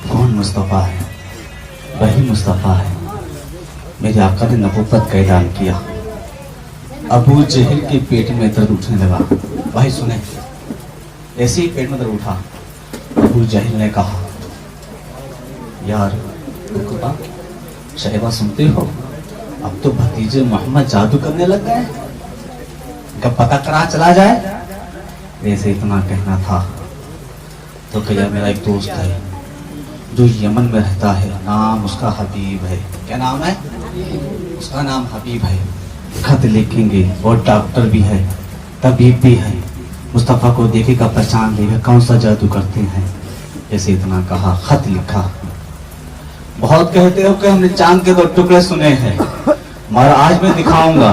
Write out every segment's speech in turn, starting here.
कौन मुस्तफ़ा है? वही मुस्तफ़ा है। मेरे आका ने नबूवत का ऐलान किया। अबू जहल के पेट में दर्द उठने लगा। भाई सुने, ऐसे ही पेट में दर्द उठा। अबू जहल ने कहा, यार शहबा सुनते हो, अब तो भतीजे मोहम्मद जादू करने लग गए, इनका पता करा चला जाए। ऐसे इतना कहना था तो कहा, मेरा एक दोस्त है जो यमन में रहता है, नाम उसका हबीब है। क्या नाम है उसका? नाम हबीब है। खत लिखेंगे और डॉक्टर भी है, तबीब भी है। मुस्तफ़ा को देखेगा, पहचान लेगा कौन सा जादू करते हैं। जैसे इतना कहा, खत लिखा। बहुत कहते हो कि हमने चांद के 2 टुकड़े सुने हैं, मगर आज मैं दिखाऊंगा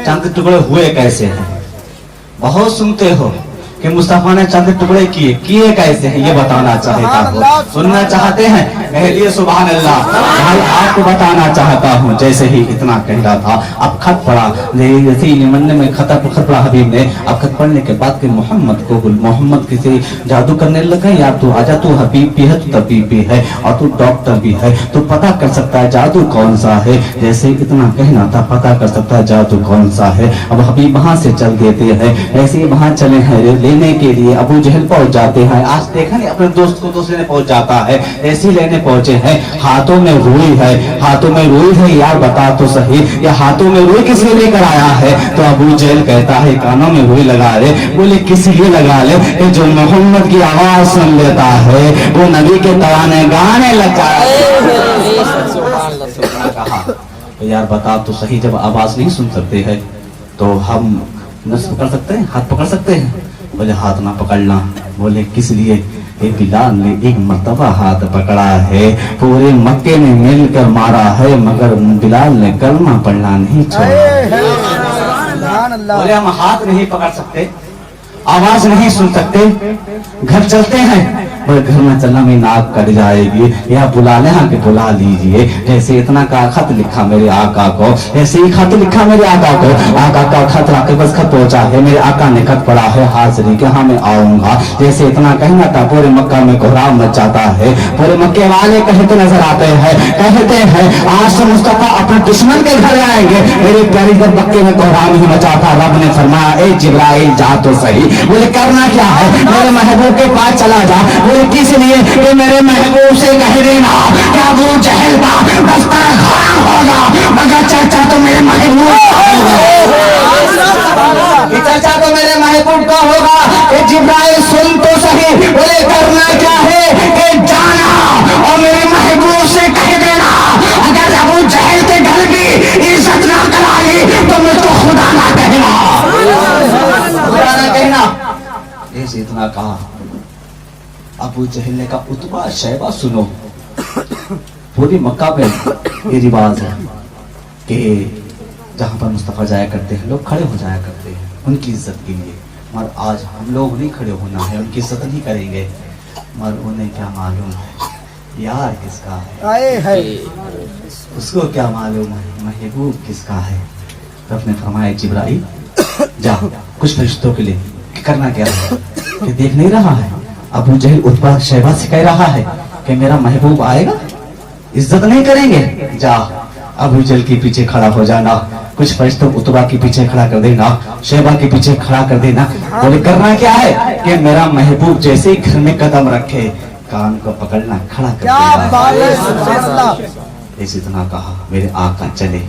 चांद के टुकड़े हुए कैसे हैं। बहुत सुनते हो कि मुस्तफ़ा ने चांद के टुकड़े किए कैसे हैं, ये बताना चाहता हूँ। सुनना चाहते हैं मेरे लिए? सुभान अल्लाह। भाई आपको बताना चाहता हूँ। जैसे ही इतना कह रहा था, अब खत पढ़ा। जैसे ही यमन में खत पढ़ा हबीब ने। अब खत पढ़ने के बाद कि मोहम्मद किसी जादू करने लगा, या तू आजा, तू हबीब भी है, तू तबीब भी है और तू डॉक्टर भी है, तू पता कर सकता है जादू कौन सा है। जैसे इतना कहना था, पता कर सकता है जादू कौन सा है। अब हबीब वहां से चल देते हैं। ऐसे ही वहां चले हैं लेने के लिए। अबू जहल पहुंच जाते हैं। आज देखा नहीं, अपने दोस्त को दोस्त लेने पहुंच जाता है। ऐसे ही लेने पहुंचे हैं। हाथों में रुई है, हाथों में रुई है। यार बता तो सही, ये हाथों में रुई किस लिए लेकर आया है? तो अबू जहल कहता है, कानों में रुई लगा ले। बोले किस लिए लगा ले? कि जो मोहम्मद की आवाज सुन लेता है वो नबी के तराने गाने लगता है। तो यार बता तो सही, जब आवाज नहीं सुन सकते हैं तो हम नस पकड़ सकते हैं, हाथ पकड़ सकते हैं? बोले हाथ ना पकड़ना। बोले किस लिए? बिलाल ने एक मर्तबा हाथ पकड़ा है, पूरे मक्के ने मिलकर मारा है, मगर बिलाल ने कलमा पढ़ना नहीं छोड़ा। बोले हम हाथ नहीं पकड़ सकते, आवाज नहीं सुन सकते, घर चलते हैं। बोले घर में चलना में नाक कट जाएगी, या बुला ले हाँ के बुला लीजिए। जैसे इतना का खत लिखा मेरे आका को, ऐसे ही खत लिखा मेरे आका को। आका का खत लाके बस खत पहुंचा है, मेरे आका ने खत पढ़ा है हाजिरी के, हाँ मैं आऊंगा। जैसे इतना कहना था, पूरे मक्का में कोहराम मच जाता है। पूरे मक्के वाले कहते नजर आते हैं, कहते हैं आज से मुस्तफा अपने दुश्मन के घर आएंगे। मेरे प्यारी जब मक्के में कोहराम ही मचा था, रब ने फरमाया, ए जिब्राइल जा तो सही। बोले करना क्या है? मेरे महबूब के पास चला जा। बोले किस लिए? कि मेरे महबूब से कह देना क्या अबू जहल का रास्ता खराब होगा, मगर चर्चा तो मेरे महबूब चर्चा तो मेरे महबूब का होगा। कि जिब्राइल सुन तो सही। बोले करना क्या है? कि जाना और मेरे महबूब से कह देना, अगर अबू जहल के घर की इज्जत ना करा ली तो मुझको खुदा ना कहना, खुदा ना कहना। ऐसे इतना कहा। अबू जहल ने कहा, उतबा शैबा सुनो, पूरी मक्का में ये रिवाज है कि जहाँ पर मुस्तफा जाया करते हैं लोग खड़े हो जाया करते हैं उनकी इज्जत के लिए। मगर आज हम लोग नहीं खड़े होना है, उनकी इज्जत नहीं करेंगे। मगर उन्हें क्या मालूम है यार किसका है, उसको क्या मालूम है महबूब किसका है। तो अपने फरमाया, जिब्राइल जा कुछ फरिश्तों के लिए करना क्या है कि देख नहीं रहा है अबू जहल उतबा शैबा से कह रहा है कि मेरा महबूब आएगा, इज्जत नहीं करेंगे। जा अबू जहल के पीछे खड़ा हो जाना, कुछ फरिश्तों उतबा के पीछे खड़ा कर देना, शैबा के पीछे खड़ा कर देना। बोले करना क्या है? कि मेरा महबूब जैसे ही घर में कदम रखे कान को पकड़ना, खड़ा कर देना। ऐसे इतना कहा, मेरे आका चले,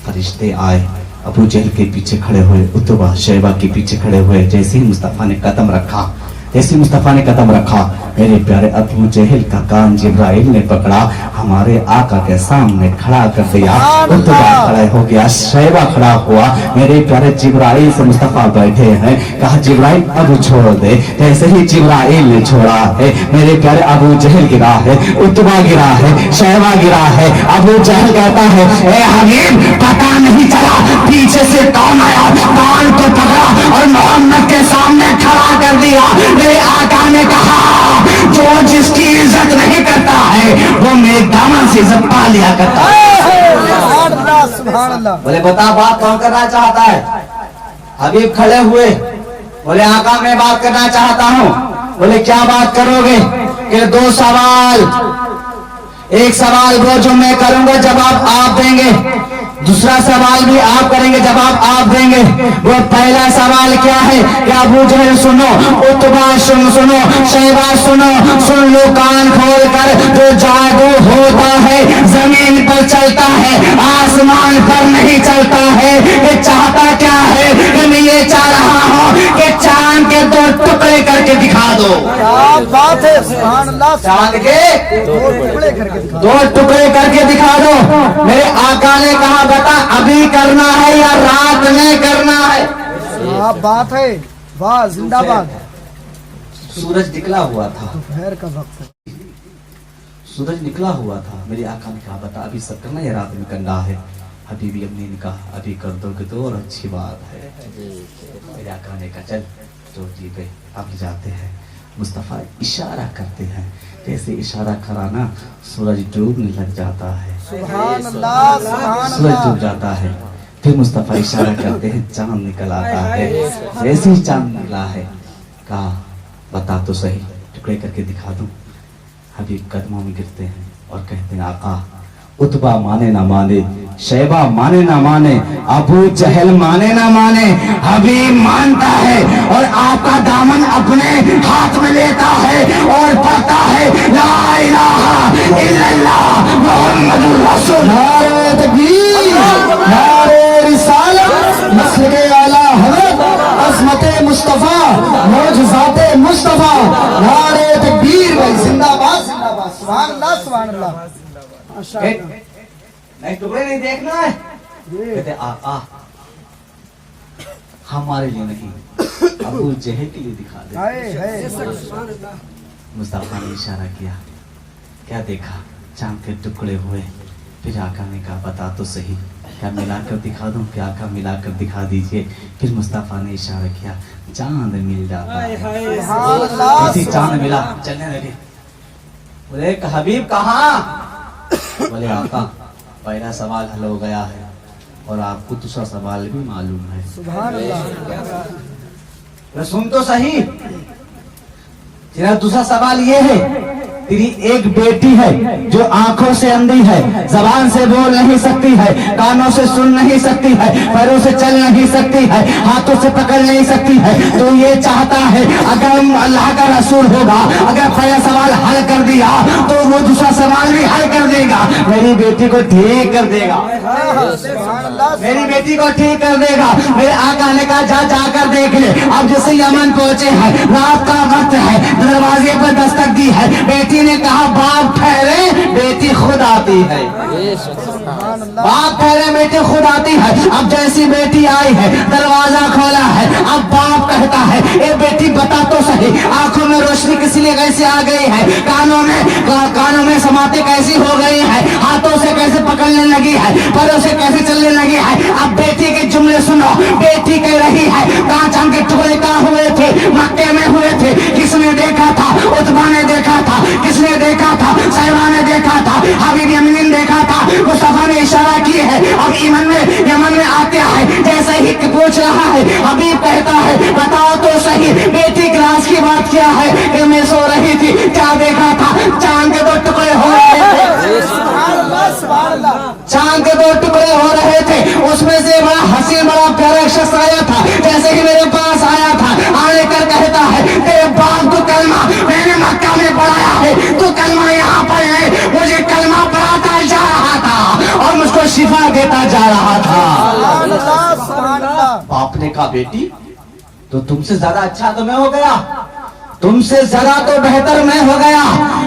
फरिश्ते आए, अबू जहल के पीछे खड़े हुए, उतबा शैबा के पीछे खड़े हुए। जैसे ही मुस्तफा ने कदम रखा, जैसे मुस्तफा ने कदम रखा, मेरे प्यारे अबू जहल का कान जिब्राइल ने पकड़ा, हमारे आका के सामने खड़ा कर दिया। उतबा खड़ा हो गया, शैबा खड़ा हुआ। मेरे प्यारे जिब्राइल से मुस्तफा बैठे हैं। कहा जिब्राइल अब छोड़ दे। जैसे ही जिब्राइल ने छोड़ा है, मेरे प्यारे अबू जहल गिरा है, उतबा गिरा है, शैबा गिरा है। अबू जहल कहता है, ए हबीब पता नहीं चला पीछे से कौन आया, कान को पकड़ा और मोहम्मद के सामने खड़ा कर दिया। मेरे आका ने कहा, जो जिसकी इज्जत नहीं करता है वो मेरे दामन से इज्जत पा लिया करता है। बोले बता बात कौन करना चाहता है? हबीब खड़े हुए, बोले आका मैं बात करना चाहता हूँ। बोले क्या बात करोगे? कि 2 सवाल, एक सवाल वो जो मैं करूंगा जवाब आप देंगे, दूसरा सवाल भी आप करेंगे जवाब आप देंगे। वो पहला सवाल क्या है कि अबू जहल सुनो, उतबा सुनो, शैबा सुनो, सुन लो कान खोल कर, जो जादू होता है जमीन पर चलता है, आसमान पर नहीं चलता है। ये चाहता क्या है कि मैं ये चाह रहा हूँ कि चांद के 2 टुकड़े करके दिखा दो। क्या बात है, सुभान अल्लाह। चांद के 2 टुकड़े करके दिखा। 2 टुकड़े करके दिखा दो। मेरे आका ने कहा बता अभी करना है या रात में करना है? क्या बात है, वाह जिंदाबाद। सूरज निकला हुआ था, दोपहर का वक्त है। सूरज निकला हुआ था। मेरे आका ने कहा बता अभी सब करना या रात में करना है? हबीबी अम्मी ने कहा अभी कर दोगे तो और अच्छी बात है। मेरे आका ने कहा चल चोटी पे अब जाते हैं। मुस्तफा इशारा करते हैं, जैसे इशारा कराना सूरज डूबने लग जाता है। सुभान अल्लाह, सुभान सूरज डूब अल्लाह। जाता है। फिर मुस्तफा इशारा करते हैं, चांद निकल आता है। जैसे ही चांद निकला है कहा बता तो सही, टुकड़े करके दिखा दूं। हबीब कदमों में गिरते हैं और कहते हैं आका उतबा माने ना माने, शैबा माने ना माने, अबू जहल माने ना माने, हबीब मानता है और आपका दामन अपने हाथ में लेता है और पढ़ता है ला इलाहा इल्लल्लाह मुहम्मदुर रसूल। नारे तकबीर, नारे रिसालत, मसलके आला हज़रत, अज़मते मुस्तफा, मौजज़ाते मुस्तफा। नारे तकबीर भाई, जिंदाबाद जिंदाबाद, सुभान अल्लाह, सुभान अल्लाह। माशाअल्लाह। नहीं टुकड़े नहीं देखना है। कहते आका हमारे लिए नहीं, अबू जहल के लिए दिखा दे। हाय हाय, मुस्तफा ने इशारा किया, क्या देखा? चांद के टुकड़े हुए। फिर आका ने कहा बता तो सही, क्या मिलाकर दिखा दूं? क्या आका मिलाकर दिखा दीजिए। फिर मुस्तफा ने इशारा किया, चांद मिल जाता है। सुभान अल्लाह, ऐसी सुभान चांद मिला, चलने लगे। बोले हबीब कहाँ? बोले आका पहला सवाल हल हो गया है और आपको दूसरा सवाल भी मालूम है। सुभान अल्लाह। बोले सुन तो सही, तेरा दूसरा सवाल ये है, तेरी एक बेटी है जो आंखों से अंधी है, जबान से बोल नहीं सकती है, कानों से सुन नहीं सकती है, पैरों से चल नहीं सकती है, हाथों से पकड़ नहीं सकती है। तो ये चाहता है अगर अल्लाह का रसूल होगा, अगर पहला सवाल हल कर दिया तो वो दूसरा सवाल भी हल कर देगा, मेरी बेटी को ठीक कर देगा, सुभान अल्लाह। मेरी बेटी को ठीक कर देगा। मेरे आका ने कहा जा जाकर देख ले। अब जैसे यमन पहुंचे हैं, रात का वक्त है, दरवाजे पर दस्तक दी है। बेटी ने कहा बाप ठहरे, बेटी खुद आती है। सुभान अल्लाह। बाप ठहरे, बेटी खुद आती है। अब जैसी बेटी आई है, दरवाजा खोला है। अब बाप कहता है ए बेटी बता तो सही, आंखों में रोशनी किस लिए कैसे आ गई है? कानों में समाते कैसी हो गई है? हाथों से कैसे पकड़ने लगी है? पैरों से कैसे चलने लगी है? अब बेटी के जुमले सुनो। बेटी कह रही है कहाँ चांद के टुकड़े कहाँ हुए थे? मक्के में हुए थे। किसने देखा था? उतबा ने देखा था। किसने देखा था? शैबा ने देखा था। हबीब अम्मी ने देखा था। मुस्तफा ने इशारा किए है। अब यमन में आते हैं, जैसे ही पूछ रहा है, हबीब कहता है बताओ तो सही, बेटी की राज की बात क्या है? कि मैं सो रही थी, क्या देखा था? चांद के 2 टुकड़े हो रहे थे। सुभान अल्लाह, सुभान अल्लाह। चांद के 2 टुकड़े हो रहे थे, उसमें से बड़ा हसीन बड़ा प्यारा शख्स आया था। जैसे ही मेरे पास आया था, आने कर कहता है तेरे बाप तो कलमा मैंने मक्का में पढ़ाया है, तू कलमा यहाँ पर है। मुझे कलमा पढ़ाता जा रहा था और मुझको शिफा देता जा रहा था। सुभान अल्लाह, सुभान अल्लाह। बाप ने कहा बेटी तो तुमसे ज्यादा अच्छा तो मैं हो गया, तुमसे ज्यादा तो बेहतर मैं हो गया।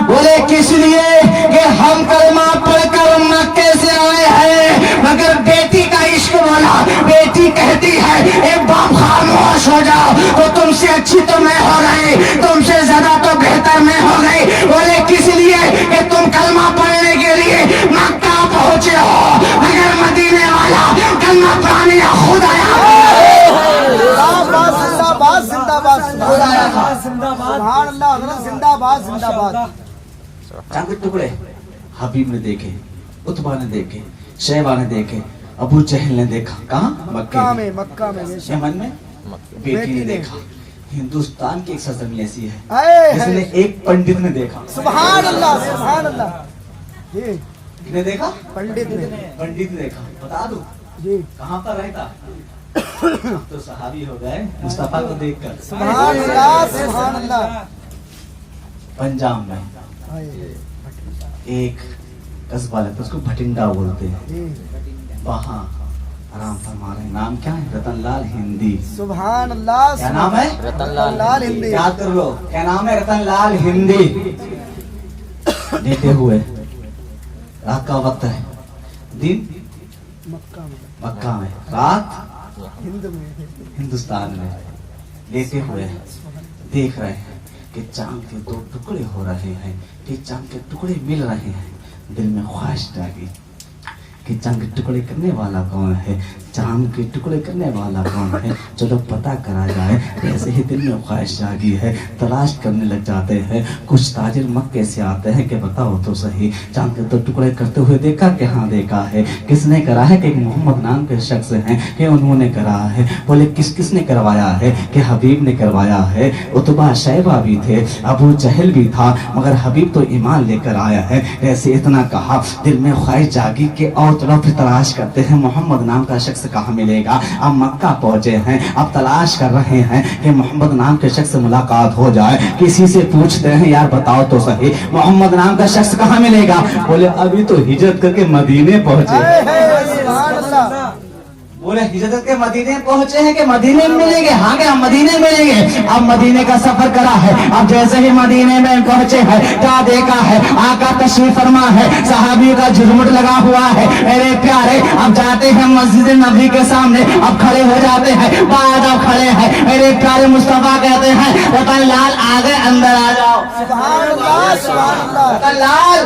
बोले किस लिए? कि हम कलमा पढ़कर मक्के से आए हैं। मगर बेटी का इश्क बोला, बेटी कहती है ए बाप खामोश हो जाओ, तो तुमसे अच्छी तो मैं हो गई, तुमसे ज्यादा तो बेहतर मैं हो गई। बोले किस लिए? कि तुम कलमा पढ़ने के लिए मक्का पहुंचे हो, मगर मदीने वाला कलमा पढ़ाने खुद आया। जिंदाबाद, जिंदाबाद, खुद आया था। सुभान अल्लाह, हज़रत जिंदाबाद, जिंदाबाद। चांद के टुकड़े हबीब ने देखे, उतबा ने देखे, शैबा ने देखे, अबू जहल ने देखा। कहाँ? मक्का में, मक्का में। यमन में बेटी ने देखा। हिंदुस्तान की एक सरजमी ऐसी है आए जिसने है एक पंडित ने देखा। सुभान अल्लाह सुभान अल्लाह जी किसने देखा? पंडित ने पंडित ने देखा। बता दूं जी कहाँ पर रहता? अब तो सहाबी हो गए मुस्तफा को देखकर। सुभान अल्लाह सुभान अल्लाह पंजाब में आए एक कस्बा लगता है, उसको भटिंडा बोलते हैं। जी वहाँ आराम फरमा रहे। नाम क्या है? रतनलाल हिंदी। सुभान अल्लाह क्या नाम है? रतनलाल हिंदी याद कर लो क्या नाम है? रतनलाल हिंदी। लेटे हुए रात का वक्त है, दिन मक्का में मक्का में, रात हिंद में हिंदुस्तान में। लेटे हुए हैं, देख रहे हैं कि चांद के दो टुकड़े हो रहे हैं, कि चांद के टुकड़े मिल रहे हैं। दिल में ख्वाहिश जागी कि चांद के टुकड़े करने वाला कौन है, चांद के टुकड़े करने वाला कौन है, चलो पता करा जाए। ऐसे ही दिल में ख्वाहिश जागी है, तलाश करने लग जाते हैं। कुछ ताजिर मक्के से आते हैं कि बताओ तो सही चांद के दो टुकड़े करते हुए देखा कि हाँ देखा है। किसने करा है? कि मोहम्मद नाम के शख्स हैं कि उन्होंने करा है। बोले किसने करवाया है? कि हबीब ने करवाया है। उतबा शैबा भी थे, अबू जहल भी था, मगर हबीब तो ईमान लेकर आया है। ऐसे इतना कहा, दिल में ख्वाहिश जागी कि और चलो फिर तलाश करते हैं मोहम्मद नाम का शख्स कहाँ मिलेगा। अब मक्का पहुंचे हैं, अब तलाश कर रहे हैं कि मोहम्मद नाम के शख्स से मुलाकात हो जाए। किसी से पूछते हैं यार बताओ तो सही मोहम्मद नाम का शख्स कहाँ मिलेगा। बोले अभी तो हिजरत करके मदीने पहुंचे। आए है सुभान अल्लाह बोले हिजरत के मदीने पहुंचे हैं कि मदीने में मिलेंगे। हाँ क्या मदीने में मिलेंगे। अब मदीने का सफर करा है। अब जैसे ही मदीने में पहुंचे हैं, क्या देखा है? आका तशरीफ फरमा है, सहाबी का झुरमुट लगा हुआ है। मेरे प्यारे अब जाते हैं मस्जिद नबी के सामने, अब खड़े हो जाते हैं। बाद अब खड़े हैं, मेरे प्यारे मुस्तफा कहते हैं रतनलाल आ गए, अंदर आ जाओ। सुभान अल्लाह सुभान अल्लाह रतनलाल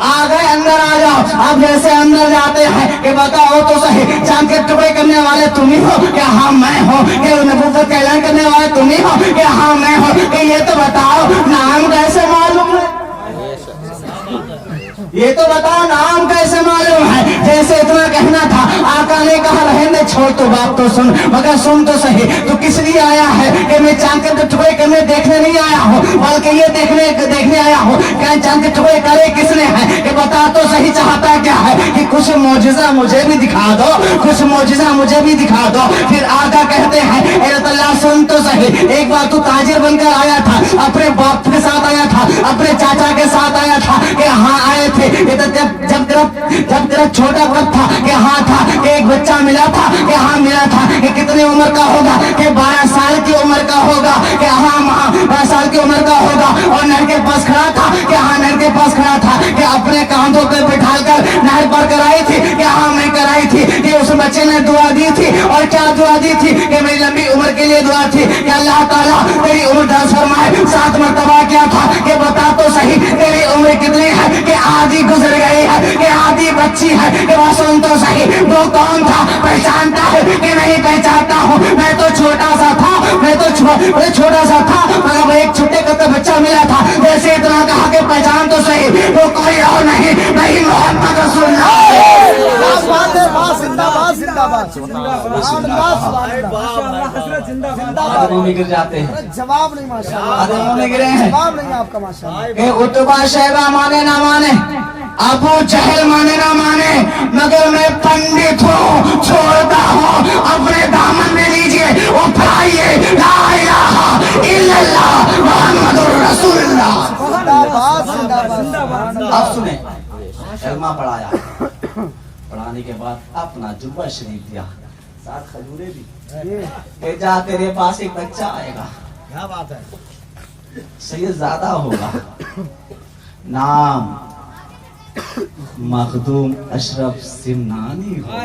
आ गए, अंदर आ जाओ। अब जैसे अंदर जाते हैं कि बताओ तो सही चांद के टुकड़े करने वाले तुम ही हो? क्या हाँ मैं हूँ? कि नबूवत का ऐलान करने वाले तुम ही हो? क्या हाँ मैं हूँ? कि ये तो बताओ नाम कैसे मालूम है? ये तो बताओ नाम कैसे मालूम है? जैसे इतना कहना था, आका ने कहा रहने छोड़ तो बात तो सुन, मगर सुन तो सही तू किस लिए आया है? कि मैं चांद के टुकड़े करने देखने नहीं आया हूँ, बल्कि ये देखने आया हूँ क्या चांद के टुकड़े करे किसने है। कि बता तो सही चाहता क्या है? कि कुछ मौजिजा मुझे भी दिखा दो, कुछ मौजिजा मुझे भी दिखा दो। फिर आका कहते हैं अल्लाह सुन तो सही, एक बार तू ताजिर बनकर आया था, अपने बाप के साथ आया था, अपने चाचा के साथ आया था। कि हाँ आए थे। ये तो जब तेरा छोटा वक्त था कि हाँ था, कि एक बच्चा मिला था कि हाँ मिला था। कि कितनी उम्र का होगा? कि 12 साल की उम्र का होगा। कि हाँ 12 साल की उम्र का होगा। और नहर के पास खड़ा था कि हाँ नहर के पास खड़ा था। कि अपने कांधों पर बिठाकर नहर पर कराई थी कि हाँ मैं कराई थी। कि उस बच्चे ने दुआ दी थी, और क्या दुआ दी थी? कि मेरी लंबी उम्र के लिए दुआ थी कि अल्लाह ताला तेरी उम्र दराज फरमाए। 7 मरतबा क्या था? कि बता तो सही तेरी उम्र कितनी है? कि आधी गुजर गई है, कि आधी बच्ची है। कि वह सुन तो सही वो कौन था? पहचानता है कि नहीं पहचानता हूँ? मैं तो छोटा सा था, मैं तो छोटा सा था, मगर वो एक छोटे का बच्चा मिला था। जैसे इतना कहा कि पहचान तो सही वो कोई और नहीं मोहम्मद रसूलुल्लाह। जिंदाबाद जिंदाबाद जिंदाबाद आदमों में गिर जाते हैं, जवाब नहीं माशाअल्लाह, आदमों में गिरे हैं। जवाब नहीं आपका माशाअल्लाह। कि उतबा शैबा माने ना माने, अबू जहल माने ना माने, मगर मैं पंडित हूँ, छोड़ता हूँ। अपने दामन में लीजिए और पढ़ाइए ला इलाहा इल्लल्लाह मुहम्मदुर रसूलुल्लाह। जिंदाबाद जिंदाबाद। अब सुने, कलमा पढ़ाया, पढ़ाने के बाद अपना जुब्बा शरीफ दिया, साथ खजूरे भी। जा तेरे पास एक बच्चा आएगा, क्या बात है? सैयद ज्यादा होगा, नाम मखदूम अशरफ सिमनानी होगा।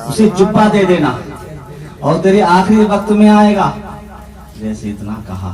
उसे जुब्बा दे देना और तेरे आखिरी वक्त में आएगा। जैसे इतना कहा,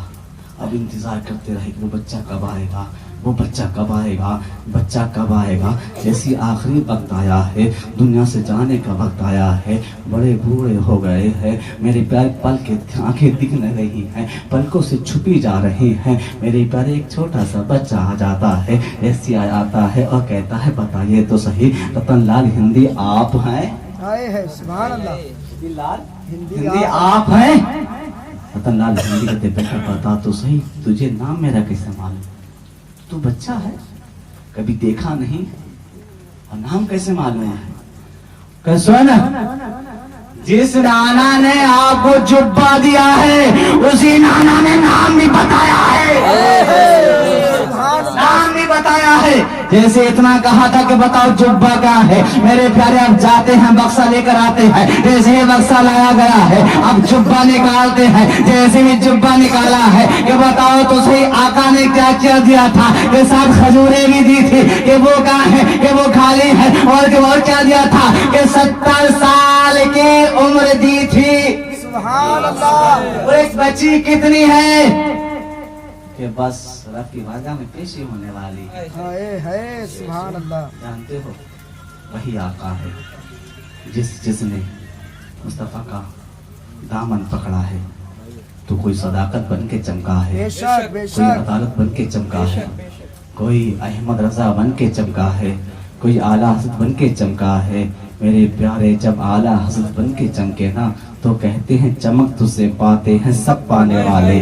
अब इंतजार करते रहे कि वो बच्चा कब आएगा, वो बच्चा कब आएगा, बच्चा कब आएगा। जैसी आखिरी वक्त आया है, दुनिया से जाने का वक्त आया है, बड़े बूढ़े हो गए हैं, मेरे प्यारे पल के आंखें दिख नहीं रही हैं, पलकों से छुपी जा रही हैं। मेरे प्यारे एक छोटा सा बच्चा आ जाता है, ऐसी आ जाता है और कहता है बताइए तो सही रतनलाल हिंदी आप हैं? आए है सुभान अल्लाह। लाल हिंदी आप हैं? रतन लाल हिंदी कहते बेटा बता तो सही तुझे नाम मेरा कैसे मालूम, तू बच्चा है कभी देखा नहीं और नाम कैसे मालूम है। कि सुन, जिस नाना ने आपको जुब्बा दिया है उसी नाना ने नाम भी बताया है, नाम भी बताया है। जैसे इतना कहा था कि बताओ जुब्बा कहाँ है, मेरे प्यारे अब जाते हैं बक्सा लेकर आते हैं, जैसे ही बक्सा लाया गया है अब जुब्बा निकालते हैं, जैसे भी जुब्बा निकाला है कि बताओ तो सही आका ने क्या क्या दिया था, कि साथ खजूरें भी दी थी कि वो कहाँ है, कि वो खाली है, और कि और क्या दिया था कि 70 साल की उम्र दी थी। सुभान अल्लाह। और एक बच्ची कितनी है कि बस रब की बारगाह में पेशी होने वाली है। है सुभान अल्लाह। जानते हो वही आका है जिसने मुस्तफा का दामन पकड़ा है, तो कोई सदाकत बन के चमका है, बेशक कोई बेशक। अदालत बन के चमका है, कोई अहमद रजा बन के चमका है, कोई आला हजरत बन के चमका है। मेरे प्यारे जब आला हजरत बन के चमके ना तो कहते हैं चमक तुझसे पाते हैं सब पाने वाले,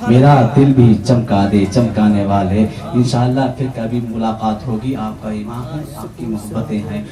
मेरा दिल भी चमका दे चमकाने वाले। इंशाअल्लाह फिर कभी मुलाकात होगी। आपका इमाम हूँ, आपकी मोहब्बतें हैं।